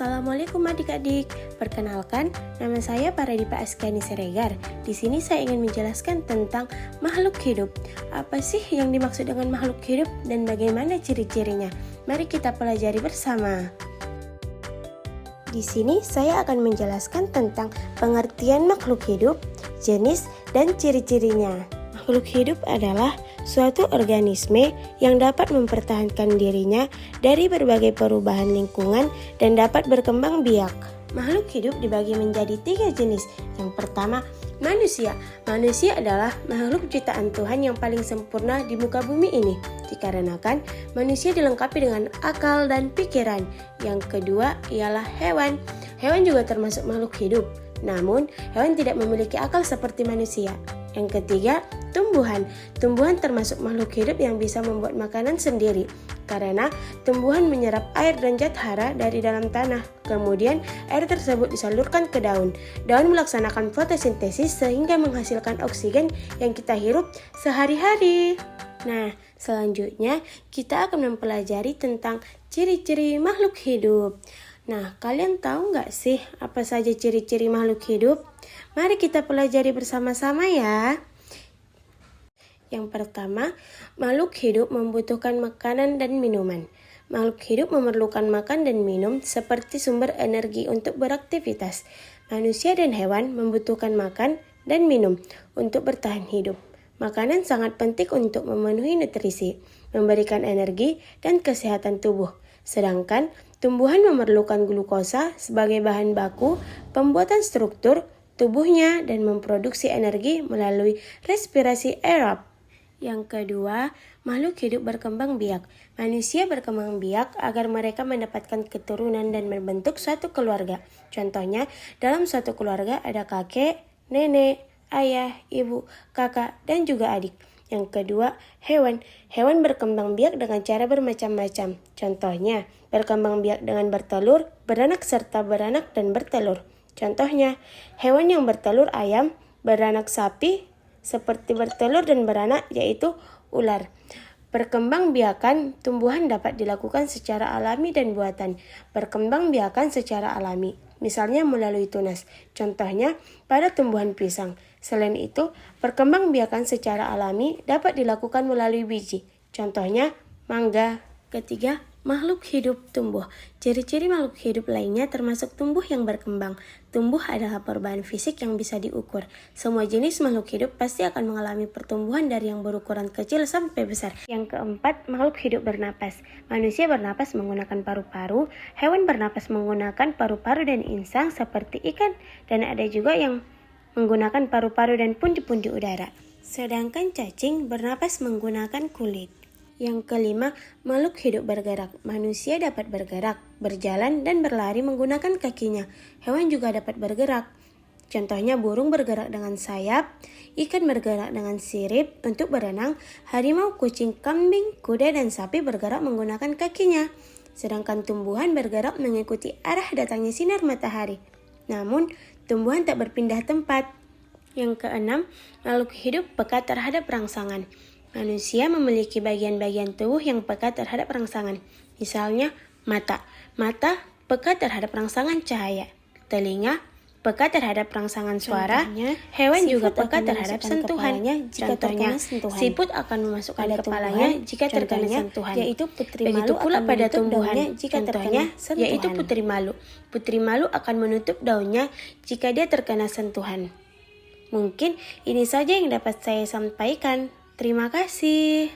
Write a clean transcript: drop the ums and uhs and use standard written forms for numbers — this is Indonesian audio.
Assalamualaikum adik-adik. Perkenalkan, nama saya Paradipa Askiani Siregar. Di sini saya ingin menjelaskan tentang makhluk hidup. Apa sih yang dimaksud dengan makhluk hidup dan bagaimana ciri-cirinya? Mari kita pelajari bersama. Di sini saya akan menjelaskan tentang pengertian makhluk hidup, jenis, dan ciri-cirinya. Makhluk hidup adalah suatu organisme yang dapat mempertahankan dirinya dari berbagai perubahan lingkungan dan dapat berkembang biak. Makhluk hidup dibagi menjadi 3 jenis. Yang pertama, manusia. Manusia adalah makhluk ciptaan Tuhan yang paling sempurna di muka bumi ini, dikarenakan manusia dilengkapi dengan akal dan pikiran. Yang kedua ialah hewan. Hewan juga termasuk makhluk hidup, namun hewan tidak memiliki akal seperti manusia. Yang ketiga, tumbuhan. Tumbuhan termasuk makhluk hidup yang bisa membuat makanan sendiri, karena tumbuhan menyerap air dan zat hara dari dalam tanah. Kemudian air tersebut disalurkan ke daun. Daun melaksanakan fotosintesis sehingga menghasilkan oksigen yang kita hirup sehari-hari. Nah, selanjutnya kita akan mempelajari tentang ciri-ciri makhluk hidup. Nah, kalian tahu nggak sih apa saja ciri-ciri makhluk hidup? Mari kita pelajari bersama-sama ya. Yang pertama, makhluk hidup membutuhkan makanan dan minuman. Makhluk hidup memerlukan makan dan minum seperti sumber energi untuk beraktivitas. Manusia dan hewan membutuhkan makan dan minum untuk bertahan hidup. Makanan sangat penting untuk memenuhi nutrisi, memberikan energi dan kesehatan tubuh. Sedangkan tumbuhan memerlukan glukosa sebagai bahan baku pembuatan struktur tubuhnya dan memproduksi energi melalui respirasi aerob. Yang kedua, makhluk hidup berkembang biak. Manusia berkembang biak agar mereka mendapatkan keturunan dan membentuk suatu keluarga. Contohnya, dalam suatu keluarga ada kakek, nenek, ayah, ibu, kakak, dan juga adik. Yang kedua, hewan. Hewan berkembang biak dengan cara bermacam-macam. Contohnya, berkembang biak dengan bertelur, beranak serta beranak dan bertelur. Contohnya, hewan yang bertelur ayam, beranak sapi, seperti bertelur dan beranak yaitu ular. Perkembangbiakan tumbuhan dapat dilakukan secara alami dan buatan. Perkembangbiakan secara alami, misalnya melalui tunas. Contohnya pada tumbuhan pisang. Selain itu, perkembangbiakan secara alami dapat dilakukan melalui biji. Contohnya mangga. Ketiga, makhluk hidup tumbuh. Ciri-ciri makhluk hidup lainnya termasuk tumbuh yang berkembang. Tumbuh adalah perubahan fisik yang bisa diukur. Semua jenis makhluk hidup pasti akan mengalami pertumbuhan dari yang berukuran kecil sampai besar. Yang keempat, makhluk hidup bernapas. Manusia bernapas menggunakan paru-paru, hewan bernapas menggunakan paru-paru dan insang seperti ikan, dan ada juga yang menggunakan paru-paru dan pundi-pundi udara. Sedangkan cacing bernapas menggunakan kulit. Yang kelima, makhluk hidup bergerak. Manusia dapat bergerak, berjalan, dan berlari menggunakan kakinya. Hewan juga dapat bergerak. Contohnya burung bergerak dengan sayap, ikan bergerak dengan sirip untuk berenang, harimau, kucing, kambing, kuda, dan sapi bergerak menggunakan kakinya. Sedangkan tumbuhan bergerak mengikuti arah datangnya sinar matahari. Namun, tumbuhan tak berpindah tempat. Yang keenam, makhluk hidup peka terhadap rangsangan. Manusia memiliki bagian-bagian tubuh yang peka terhadap rangsangan. Misalnya, mata. Mata peka terhadap rangsangan cahaya. Telinga peka terhadap rangsangan suara. Contohnya, hewan juga peka terhadap sentuhan. Contohnya, siput akan memasukkan kepalanya jika terkena sentuhan. Yaitu putri malu pula pada tumbuhan. Contohnya, yaitu putri malu. Putri malu akan menutup daunnya jika dia terkena sentuhan. Mungkin ini saja yang dapat saya sampaikan. Terima kasih.